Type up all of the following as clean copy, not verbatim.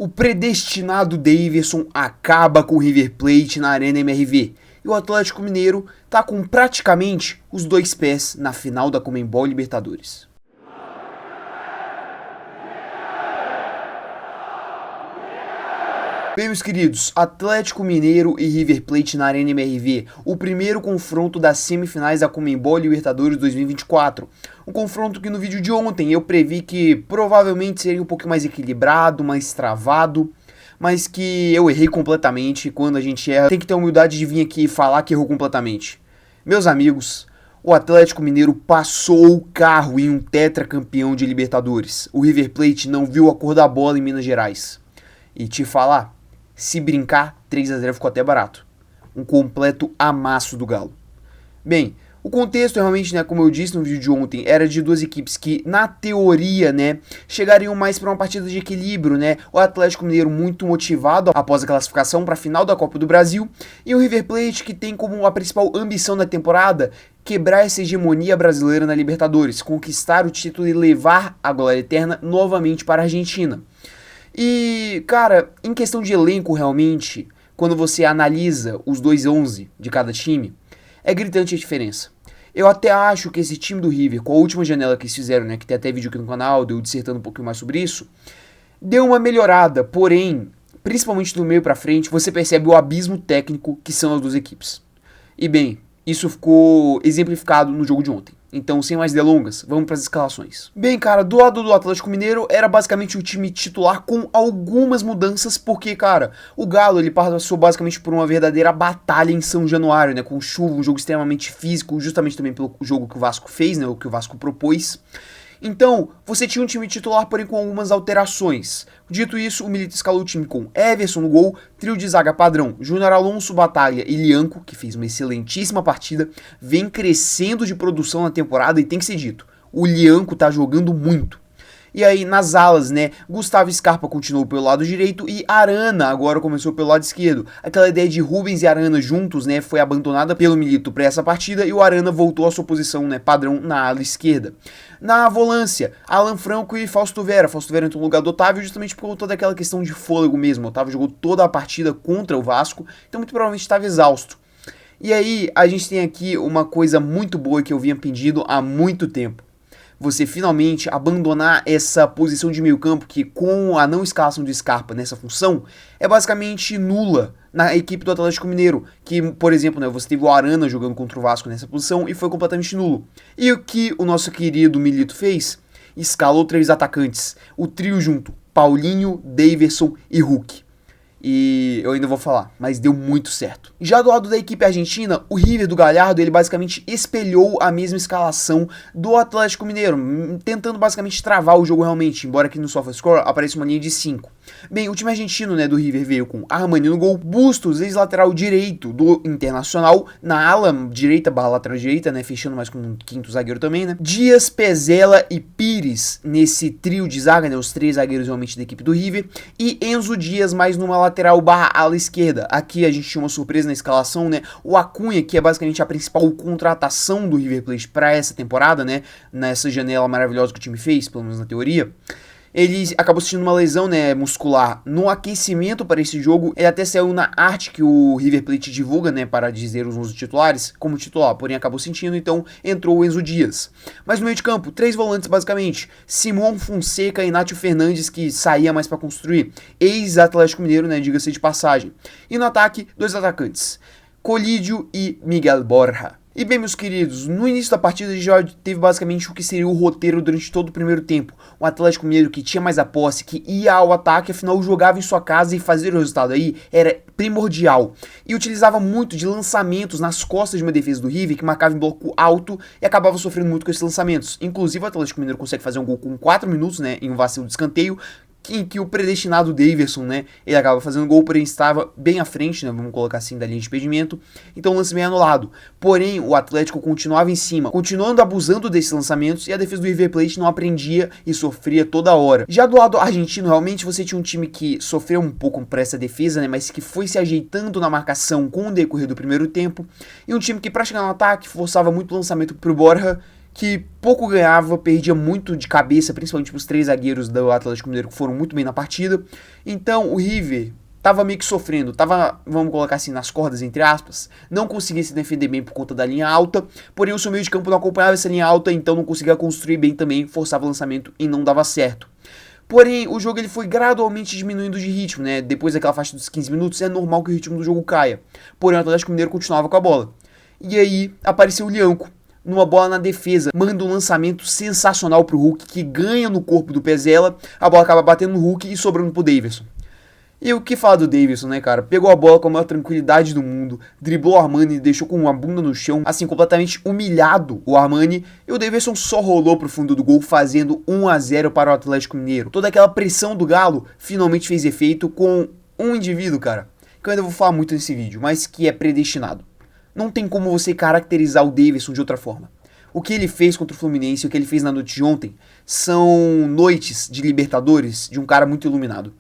O predestinado Daverson acaba com o River Plate na Arena MRV. E o Atlético Mineiro tá com praticamente os dois pés na final da Conmebol Libertadores. Bem, meus queridos, Atlético Mineiro e River Plate na Arena MRV, o primeiro confronto das semifinais da Conmebol Libertadores 2024. Um confronto que no vídeo de ontem eu previ que provavelmente seria um pouco mais equilibrado, mais travado, mas que eu errei completamente. Quando a gente erra, tem que ter a humildade de vir aqui e falar que errou completamente. Meus amigos, o Atlético Mineiro passou o carro em um tetracampeão de Libertadores. O River Plate não viu a cor da bola em Minas Gerais. E te falar, se brincar, 3-0 ficou até barato. Um completo amasso do Galo. Bem, o contexto realmente, né, como eu disse no vídeo de ontem, era de duas equipes que, na teoria, né, chegariam mais para uma partida de equilíbrio, né? O Atlético Mineiro muito motivado após a classificação para a final da Copa do Brasil e o River Plate que tem como a principal ambição da temporada quebrar essa hegemonia brasileira na Libertadores, conquistar o título e levar a glória eterna novamente para a Argentina. E, cara, em questão de elenco realmente, quando você analisa os dois 11 de cada time, é gritante a diferença. Eu até acho que esse time do River, com a última janela que eles fizeram, né, que tem até vídeo aqui no canal, deu dissertando um pouquinho mais sobre isso, deu uma melhorada, porém, principalmente do meio pra frente, você percebe o abismo técnico que são as duas equipes. E bem, isso ficou exemplificado no jogo de ontem. Então, sem mais delongas, vamos para as escalações. Bem, cara, do lado do Atlético Mineiro era basicamente o time titular com algumas mudanças, porque, cara, o Galo ele passou basicamente por uma verdadeira batalha em São Januário, né, com chuva, um jogo extremamente físico, justamente também pelo jogo que o Vasco fez, né, o que o Vasco propôs. Então, você tinha um time titular, porém com algumas alterações. Dito isso, o Milito escalou o time com Everson no gol, trio de zaga padrão, Júnior Alonso, Batalha e Lianco, que fez uma excelentíssima partida, vem crescendo de produção na temporada e tem que ser dito, o Lianco tá jogando muito. E aí, nas alas, né, Gustavo Scarpa continuou pelo lado direito e Arana agora começou pelo lado esquerdo. Aquela ideia de Rubens e Arana juntos, né, foi abandonada pelo Milito para essa partida e o Arana voltou à sua posição, né, padrão na ala esquerda. Na volância, Alan Franco e Fausto Vera. Fausto Vera entrou no lugar do Otávio justamente por conta daquela questão de fôlego mesmo. O Otávio jogou toda a partida contra o Vasco, então muito provavelmente estava exausto. E aí, a gente tem aqui uma coisa muito boa que eu vinha pedindo há muito tempo. Você finalmente abandonar essa posição de meio campo que com a não escalação de Scarpa nessa função é basicamente nula na equipe do Atlético Mineiro, que, por exemplo, né, você teve o Arana jogando contra o Vasco nessa posição e foi completamente nulo. E o que o nosso querido Milito fez? Escalou 3 atacantes, o trio junto, Paulinho, Daverson e Hulk. E eu ainda vou falar, mas deu muito certo. Já do lado da equipe argentina, o River do Galhardo, ele basicamente espelhou a mesma escalação do Atlético Mineiro, tentando basicamente travar o jogo realmente, embora aqui no SofaScore apareça uma linha de 5. Bem, o time argentino, né, do River veio com Armani no gol, Bustos, ex-lateral direito do Internacional, na ala direita, barra lateral direita, né, fechando mais com um quinto zagueiro também, né, Dias, Pezela e Pires nesse trio de zaga, né, os 3 zagueiros realmente da equipe do River, e Enzo Dias mais numa lateral barra ala esquerda. Aqui a gente tinha uma surpresa na escalação, né, o Acunha, que é basicamente a principal contratação do River Plate para essa temporada, né, nessa janela maravilhosa que o time fez, pelo menos na teoria. Ele acabou sentindo uma lesão, né, muscular no aquecimento para esse jogo. Ele até saiu na arte que o River Plate divulga, né, para dizer os 11 titulares como titular, porém acabou sentindo, então entrou o Enzo Dias. Mas no meio de campo, 3 volantes basicamente, Simão Fonseca e Nátio Fernandes, que saía mais para construir, ex-Atlético Mineiro, né, diga-se de passagem. E no ataque, 2 atacantes, Colídio e Miguel Borja. E bem, meus queridos, no início da partida a gente já teve basicamente o que seria o roteiro durante todo o primeiro tempo. O Atlético Mineiro que tinha mais a posse, que ia ao ataque, afinal jogava em sua casa e fazer o resultado aí era primordial. E utilizava muito de lançamentos nas costas de uma defesa do River, que marcava em bloco alto e acabava sofrendo muito com esses lançamentos. Inclusive o Atlético Mineiro consegue fazer um gol com 4 minutos, né, em um vacilo de escanteio, em que o predestinado Daverson, né, ele acaba fazendo gol, porém estava bem à frente, né, vamos colocar assim, da linha de impedimento, então o lance bem anulado. Porém, o Atlético continuava em cima, continuando abusando desses lançamentos, e a defesa do River Plate não aprendia e sofria toda hora. Já do lado argentino, realmente, você tinha um time que sofreu um pouco por essa defesa, né, mas que foi se ajeitando na marcação com o decorrer do primeiro tempo, e um time que, para chegar no ataque, forçava muito lançamento pro Borja, que pouco ganhava, perdia muito de cabeça, principalmente os 3 zagueiros do Atlético Mineiro que foram muito bem na partida. Então o River tava meio que sofrendo, tava, vamos colocar assim, nas cordas, entre aspas, não conseguia se defender bem por conta da linha alta, porém o seu meio de campo não acompanhava essa linha alta, então não conseguia construir bem também, forçava o lançamento e não dava certo. Porém, o jogo ele foi gradualmente diminuindo de ritmo, né? Depois daquela faixa dos 15 minutos, é normal que o ritmo do jogo caia. Porém, o Atlético Mineiro continuava com a bola. E aí, apareceu o Lianco, numa bola na defesa, manda um lançamento sensacional pro Hulk, que ganha no corpo do Pezela, a bola acaba batendo no Hulk e sobrando pro Daverson. E o que falar do Daverson, né, cara? Pegou a bola com a maior tranquilidade do mundo, driblou o Armani e deixou com uma bunda no chão, assim, completamente humilhado o Armani, e o Daverson só rolou pro fundo do gol, fazendo 1-0 para o Atlético Mineiro. Toda aquela pressão do Galo finalmente fez efeito com um indivíduo, cara, que eu ainda vou falar muito nesse vídeo, mas que é predestinado. Não tem como você caracterizar o Daverson de outra forma. O que ele fez contra o Fluminense e o que ele fez na noite de ontem são noites de Libertadores de um cara muito iluminado.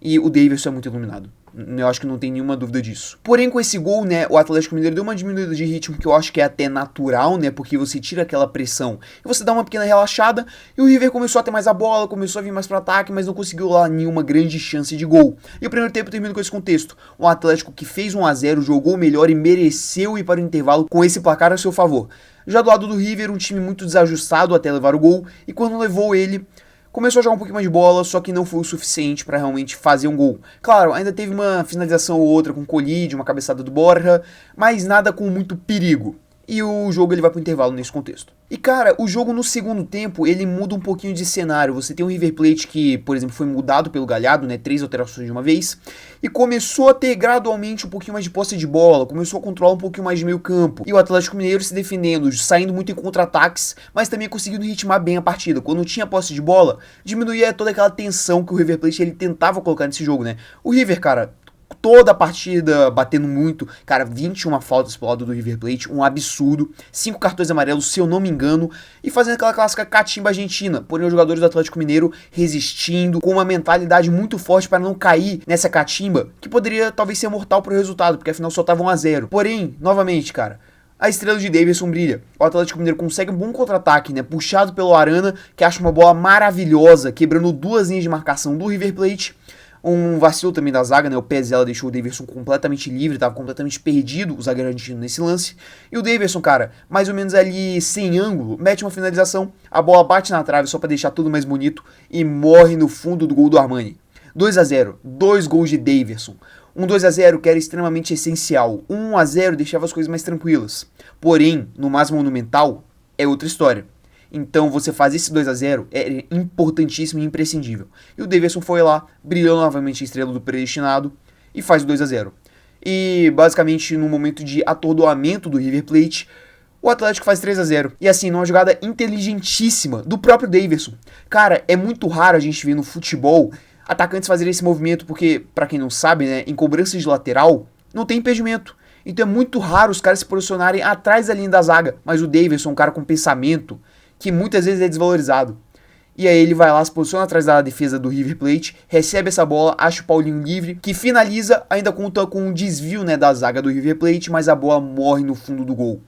E o Daverson é muito iluminado. Eu acho que não tem nenhuma dúvida disso. Porém, com esse gol, né, o Atlético Mineiro deu uma diminuída de ritmo que eu acho que é até natural, né, porque você tira aquela pressão e você dá uma pequena relaxada, e o River começou a ter mais a bola, começou a vir mais pro ataque, mas não conseguiu lá nenhuma grande chance de gol. E o primeiro tempo termina com esse contexto. O Atlético que fez 1-0, jogou melhor e mereceu ir para o intervalo com esse placar a seu favor. Já do lado do River, um time muito desajustado até levar o gol, e quando levou ele, começou a jogar um pouquinho mais de bola, só que não foi o suficiente para realmente fazer um gol. Claro, ainda teve uma finalização ou outra com o Colide, uma cabeçada do Borja, mas nada com muito perigo. E o jogo ele vai pro intervalo nesse contexto. E cara, o jogo no segundo tempo, ele muda um pouquinho de cenário. Você tem o River Plate que, por exemplo, foi mudado pelo Galhardo, né, 3 alterações de uma vez, e começou a ter gradualmente um pouquinho mais de posse de bola, começou a controlar um pouquinho mais de meio campo. E o Atlético Mineiro se defendendo, saindo muito em contra-ataques, mas também conseguindo ritmar bem a partida. Quando tinha posse de bola, diminuía toda aquela tensão que o River Plate ele tentava colocar nesse jogo, né? O River, cara, toda a partida batendo muito, cara, 21 faltas pro lado do River Plate, um absurdo, 5 cartões amarelos, se eu não me engano, e fazendo aquela clássica catimba argentina, porém os jogadores do Atlético Mineiro resistindo, com uma mentalidade muito forte para não cair nessa catimba, que poderia talvez ser mortal pro resultado, porque afinal só tava 1-0. Porém, novamente, cara, a estrela de Daverson brilha. O Atlético Mineiro consegue um bom contra-ataque, né, puxado pelo Arana, que acha uma bola maravilhosa, quebrando 2 linhas de marcação do River Plate. Um vacilo também da zaga, né? O Pezela deixou o Daverson completamente livre, tava completamente perdido, o zagueiro argentino nesse lance. E o Daverson, cara, mais ou menos ali sem ângulo, mete uma finalização, a bola bate na trave só pra deixar tudo mais bonito e morre no fundo do gol do Armani. 2-0, 2 gols de Daverson. Um 2-0 que era extremamente essencial. 1-0 deixava as coisas mais tranquilas. Porém, no mais monumental, é outra história. Então você fazer esse 2-0 é importantíssimo e imprescindível. E o Daverson foi lá, brilhou novamente a estrela do predestinado e faz o 2-0. E basicamente no momento de atordoamento do River Plate, o Atlético faz 3-0. E assim, numa jogada inteligentíssima do próprio Daverson. Cara, é muito raro a gente ver no futebol atacantes fazerem esse movimento, porque, pra quem não sabe, né, em cobranças de lateral, não tem impedimento. Então é muito raro os caras se posicionarem atrás da linha da zaga. Mas o Daverson é um cara com pensamento que muitas vezes é desvalorizado. E aí ele vai lá, se posiciona atrás da defesa do River Plate, recebe essa bola, acha o Paulinho livre, que finaliza, ainda conta com um desvio, né, da zaga do River Plate, mas a bola morre no fundo do gol.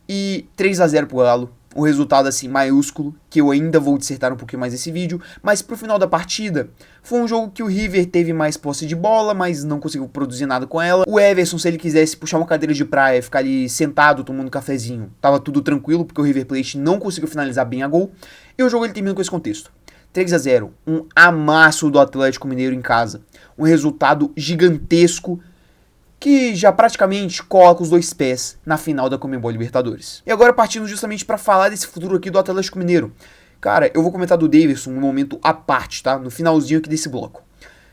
E 3-0 pro Galo. Um resultado assim maiúsculo, que eu ainda vou dissertar um pouquinho mais nesse vídeo, mas pro final da partida, foi um jogo que o River teve mais posse de bola, mas não conseguiu produzir nada com ela. O Everson, se ele quisesse puxar uma cadeira de praia, ficar ali sentado tomando um cafezinho, tava tudo tranquilo, porque o River Plate não conseguiu finalizar bem a gol, e o jogo ele termina com esse contexto. 3-0, um amasso do Atlético Mineiro em casa, um resultado gigantesco, que já praticamente coloca os 2 pés na final da Conmebol Libertadores. E agora partindo justamente para falar desse futuro aqui do Atlético Mineiro. Cara, eu vou comentar do Daverson um momento à parte, tá? No finalzinho aqui desse bloco.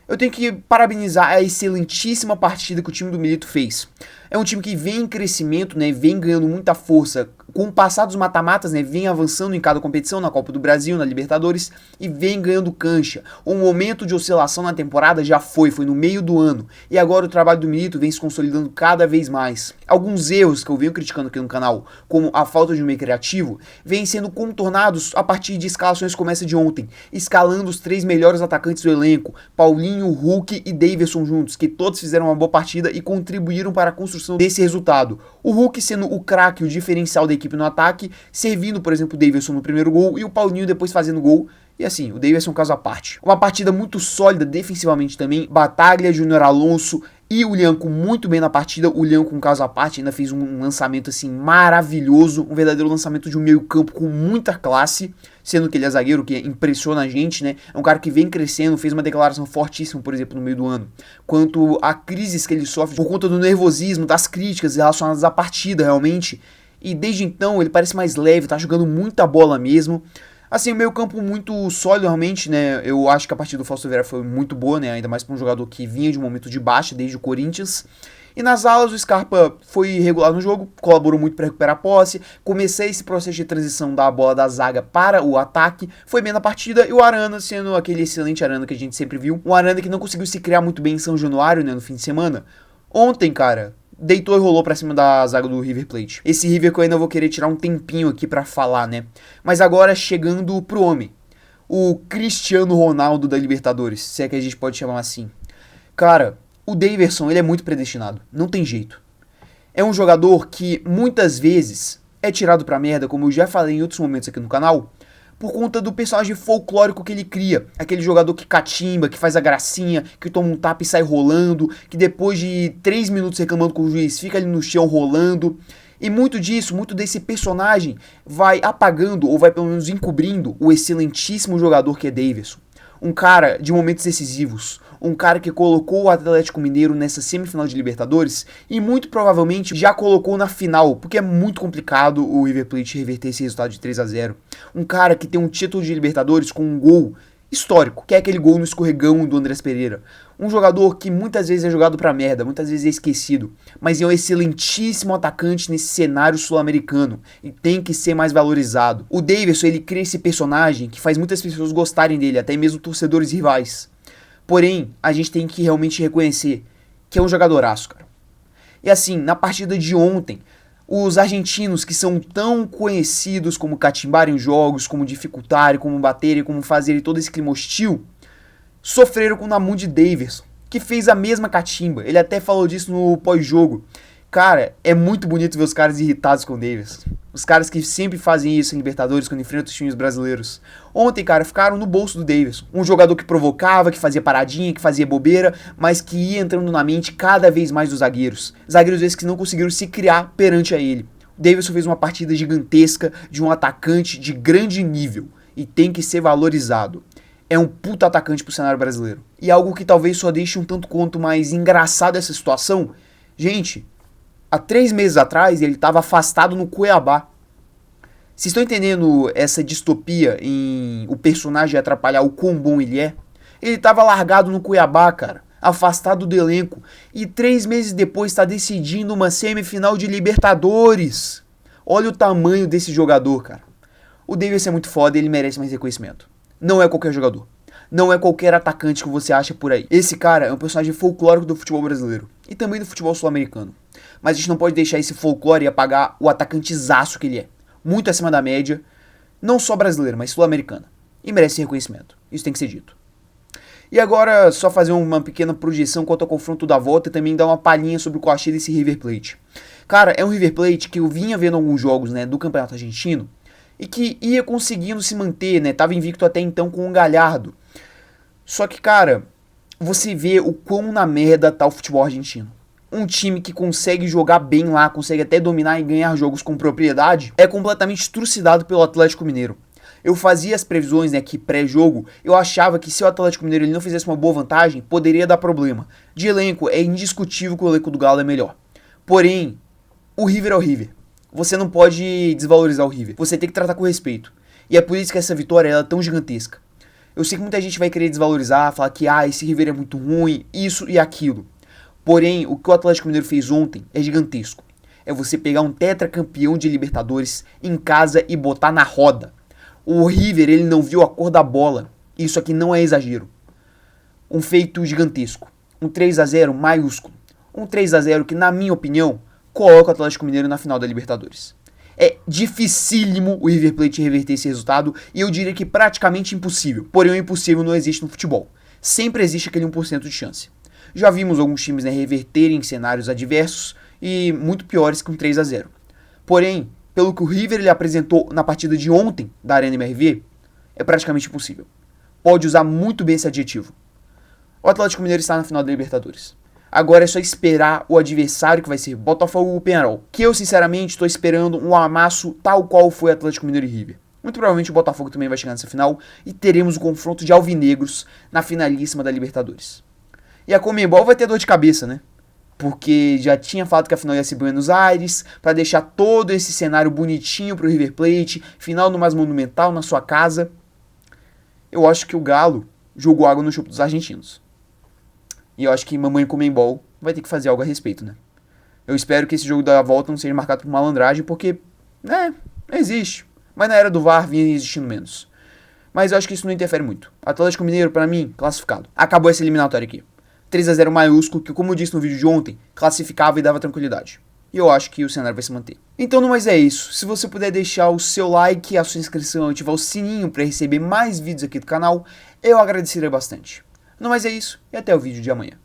Eu tenho que parabenizar a excelentíssima partida que o time do Milito fez. É um time que vem em crescimento, né? Vem ganhando muita força. Com o passar dos mata-matas, né, vem avançando em cada competição, na Copa do Brasil, na Libertadores, e vem ganhando cancha. O momento de oscilação na temporada já foi no meio do ano. E agora o trabalho do Milito vem se consolidando cada vez mais. Alguns erros que eu venho criticando aqui no canal, como a falta de um meio criativo, vêm sendo contornados a partir de escalações como essa de ontem, escalando os 3 melhores atacantes do elenco, Paulinho, Hulk e Daverson juntos, que todos fizeram uma boa partida e contribuíram para a construção desse resultado. O Hulk sendo o craque, o diferencial da equipe, equipe no ataque, servindo, por exemplo, o Davidson no primeiro gol e o Paulinho depois fazendo gol. E assim, o Davidson é um caso à parte. Uma partida muito sólida defensivamente também. Bataglia, Júnior Alonso e o Lianco muito bem na partida. O Lianco, um caso à parte, ainda fez um lançamento assim maravilhoso. Um verdadeiro lançamento de um meio campo com muita classe. Sendo que ele é zagueiro, que impressiona a gente, né? É um cara que vem crescendo, fez uma declaração fortíssima, por exemplo, no meio do ano. Quanto a crises que ele sofre por conta do nervosismo, das críticas relacionadas à partida, realmente. E desde então ele parece mais leve, tá jogando muita bola mesmo. Assim, o meio campo muito sólido realmente, né, eu acho que a partida do Fausto Vera foi muito boa, né, ainda mais para um jogador que vinha de um momento de baixa desde o Corinthians. E nas alas o Scarpa foi regular no jogo, colaborou muito para recuperar a posse, comecei esse processo de transição da bola da zaga para o ataque, foi bem na partida, e o Arana sendo aquele excelente Arana que a gente sempre viu, um Arana que não conseguiu se criar muito bem em São Januário, né, no fim de semana. Ontem, cara, deitou e rolou pra cima da zaga do River Plate. Esse River que eu ainda vou querer tirar um tempinho aqui pra falar, né? Mas agora chegando pro homem. O Cristiano Ronaldo da Libertadores, se é que a gente pode chamar assim. Cara, o Daverson, ele é muito predestinado. Não tem jeito. É um jogador que muitas vezes é tirado pra merda, como eu já falei em outros momentos aqui no canal, por conta do personagem folclórico que ele cria. Aquele jogador que catimba, que faz a gracinha, que toma um tapa e sai rolando, que depois de 3 minutos reclamando com o juiz, fica ali no chão rolando. E muito disso, muito desse personagem vai apagando, ou vai pelo menos encobrindo, o excelentíssimo jogador que é Daverson. Um cara de momentos decisivos, um cara que colocou o Atlético Mineiro nessa semifinal de Libertadores e muito provavelmente já colocou na final, porque é muito complicado o River Plate reverter esse resultado de 3-0. Um cara que tem um título de Libertadores com um gol histórico, que é aquele gol no escorregão do Andrés Pereira. Um jogador que muitas vezes é jogado pra merda, muitas vezes é esquecido, mas é um excelentíssimo atacante nesse cenário sul-americano e tem que ser mais valorizado. O Daverson, ele cria esse personagem que faz muitas pessoas gostarem dele, até mesmo torcedores rivais. Porém, a gente tem que realmente reconhecer que é um jogadoraço, cara. E assim, na partida de ontem, os argentinos que são tão conhecidos como catimbarem jogos, como dificultarem, como baterem, como fazerem todo esse clima hostil, sofreram com o Namundi Daverson, que fez a mesma catimba. Ele até falou disso no pós-jogo. Cara, é muito bonito ver os caras irritados com o Daverson. Os caras que sempre fazem isso em Libertadores quando enfrentam os times brasileiros. Ontem, cara, ficaram no bolso do Daverson. Um jogador que provocava, que fazia paradinha, que fazia bobeira, mas que ia entrando na mente cada vez mais dos zagueiros. Zagueiros esses que não conseguiram se criar perante a ele. O Daverson fez uma partida gigantesca de um atacante de grande nível e tem que ser valorizado. É um puta atacante pro cenário brasileiro. E algo que talvez só deixe um tanto quanto mais engraçado essa situação. Gente, há 3 meses atrás ele estava afastado no Cuiabá. Vocês estão entendendo essa distopia em o personagem atrapalhar o quão bom ele é? Ele estava largado no Cuiabá, cara, afastado do elenco. E 3 meses depois está decidindo uma semifinal de Libertadores. Olha o tamanho desse jogador, cara. O Davis é muito foda e ele merece mais reconhecimento. Não é qualquer jogador. Não é qualquer atacante que você acha por aí. Esse cara é um personagem folclórico do futebol brasileiro. E também do futebol sul-americano. Mas a gente não pode deixar esse folclore apagar o atacantezaço que ele é. Muito acima da média. Não só brasileiro, mas sul-americana. E merece reconhecimento. Isso tem que ser dito. E agora, só fazer uma pequena projeção quanto ao confronto da volta e também dar uma palhinha sobre o que eu achei desse River Plate. Cara, é um River Plate que eu vinha vendo alguns jogos, né, do Campeonato Argentino e que ia conseguindo se manter, né, tava invicto até então com o Galhardo. Só que, cara, você vê o quão na merda tá o futebol argentino. Um time que consegue jogar bem lá, consegue até dominar e ganhar jogos com propriedade, é completamente trucidado pelo Atlético Mineiro. Eu fazia as previsões, né, que pré-jogo, eu achava que se o Atlético Mineiro ele não fizesse uma boa vantagem, poderia dar problema. De elenco, é indiscutível que o elenco do Galo é melhor. Porém, o River é o River. Você não pode desvalorizar o River. Você tem que tratar com respeito. E é por isso que essa vitória ela é tão gigantesca. Eu sei que muita gente vai querer desvalorizar, falar que esse River é muito ruim, isso e aquilo. Porém, o que o Atlético Mineiro fez ontem é gigantesco. É você pegar um tetracampeão de Libertadores em casa e botar na roda. O River, ele não viu a cor da bola. Isso aqui não é exagero. Um feito gigantesco. Um 3-0 maiúsculo. Um 3-0 que, na minha opinião, coloca o Atlético Mineiro na final da Libertadores. É dificílimo o River Plate reverter esse resultado e eu diria que praticamente impossível. Porém, o impossível não existe no futebol. Sempre existe aquele 1% de chance. Já vimos alguns times, né, reverterem cenários adversos e muito piores que um 3-0. Porém, pelo que o River ele apresentou na partida de ontem da Arena MRV, é praticamente impossível. Pode usar muito bem esse adjetivo. O Atlético Mineiro está na final da Libertadores. Agora é só esperar o adversário, que vai ser Botafogo ou Peñarol. Que eu, sinceramente, estou esperando um amasso tal qual foi Atlético Mineiro e River. Muito provavelmente o Botafogo também vai chegar nessa final e teremos o confronto de alvinegros na finalíssima da Libertadores. E a Conmebol vai ter dor de cabeça, né? Porque já tinha falado que a final ia ser Buenos Aires, para deixar todo esse cenário bonitinho pro River Plate, final no mais monumental, na sua casa. Eu acho que o Galo jogou água no chope dos argentinos. E eu acho que mamãe Conmebol vai ter que fazer algo a respeito, né? Eu espero que esse jogo da volta não seja marcado por malandragem, porque, né, existe. Mas na era do VAR vinha existindo menos. Mas eu acho que isso não interfere muito. Atlético Mineiro, pra mim, classificado. Acabou essa eliminatória aqui. 3-0 maiúsculo, que como eu disse no vídeo de ontem, classificava e dava tranquilidade. E eu acho que o cenário vai se manter. Então, no mais é isso. Se você puder deixar o seu like, a sua inscrição e ativar o sininho para receber mais vídeos aqui do canal, eu agradeceria bastante. No mais é isso, e até o vídeo de amanhã.